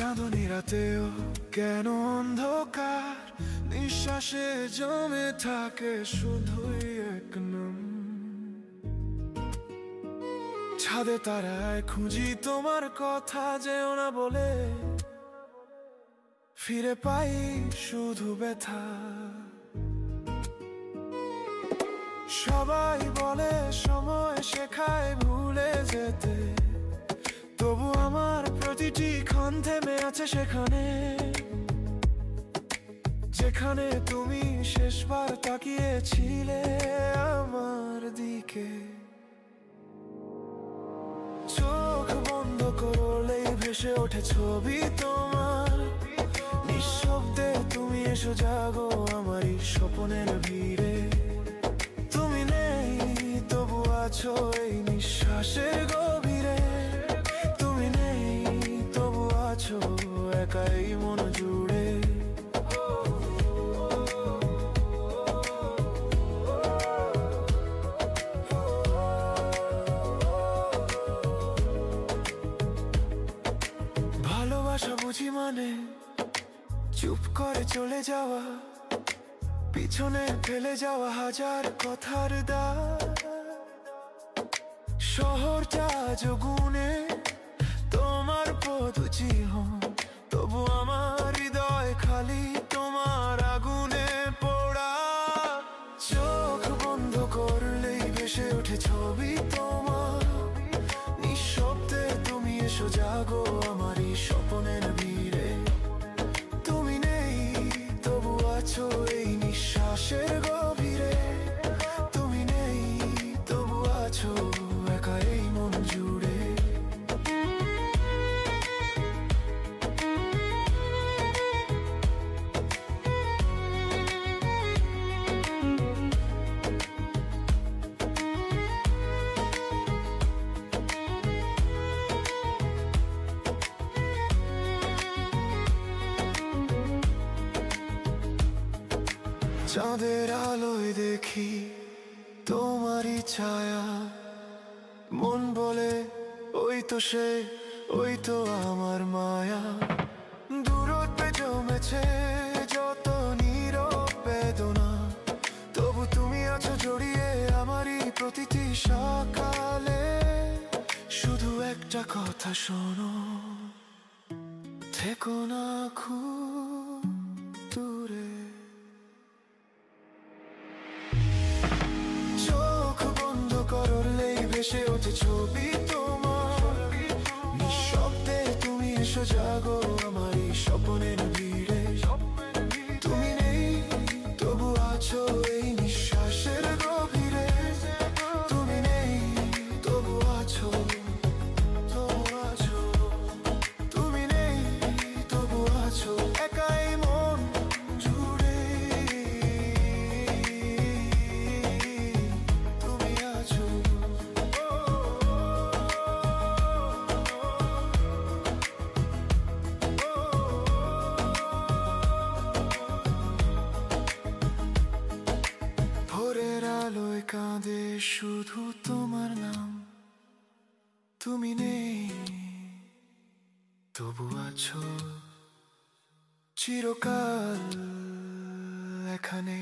চাঁদনি রাতেও কেন অন্ধকার, নিঃশ্বাসে জমে থাকে শুধুই এক নাম। ছাদে তারায় খুঁজি তোমার কথা, যেও না বলে ফিরে পাই শুধু ব্যথা। সবাই বলে সময় শেখায় ভুলে যেতে, তবু আমার প্রতিটি ক্ষণ থেমে আছে সেখানে, যেখানে তুমি শেষবার তাকিয়েছিলে আমার দিকে। চোখ বন্ধ করলেই ভেসে ওঠে ছবি তোমার, নিঃশব্দে তুমি এসো জাগো আমারই স্বপ্নের ভিড়ে। তুমি নেই তবু আছো এই নিঃশ্বাসের গভীরে, তুমি নেই তবু আছো একাই মন জুড়ে। ভালোবাসা বুঝি মানে চুপ করে চলে যাওয়া, পিছনে ফেলে যাওয়া হাজার কথার দাগ। শহরটা যোগুনে তোমার পদচিহ্ন, তবু আমার হৃদয় খালি তোমার আগুনে পোড়া। চোখ বন্ধ করলেই ভেসে ওঠে ছবি তোমার, নিঃশব্দে তুমি এসো জাগো আমারই স্বপ্নের ভিড়ে। তুমি নেই তবু আছো এই নিঃশ্বাসের গভীরে, তুমি নেই তবু আছো একা এই মন জুড়ে। চাঁদের আলোয় দেখি তোমারই ছায়া, মন বলে ওই তো সে, ওই তো আমার মায়া। দূরত্বে জমেছে যত নীরব বেদনা, তবু তুমি আছো জড়িয়ে আমারই প্রতিটি সকালে। শুধু একটা কথা শোনো, থেকো না খুব দূরে। করলেই ভেসে ওঠে ছবি তোমার, নিঃশব্দে তুমি এসো জাগো আমারই স্বপ্নের ভিড়ে। তুমি নেই তবু আছো এই নিঃশ্বাসের গভীরে, তুমি নেই তবু আছো, তুমি নেই তবু আছো একাই মন জুড়ে। ভোরের আলোয় কাঁদে শুধু তোমার নাম, তুমি নেই তবু আছো চিরকাল এখানে।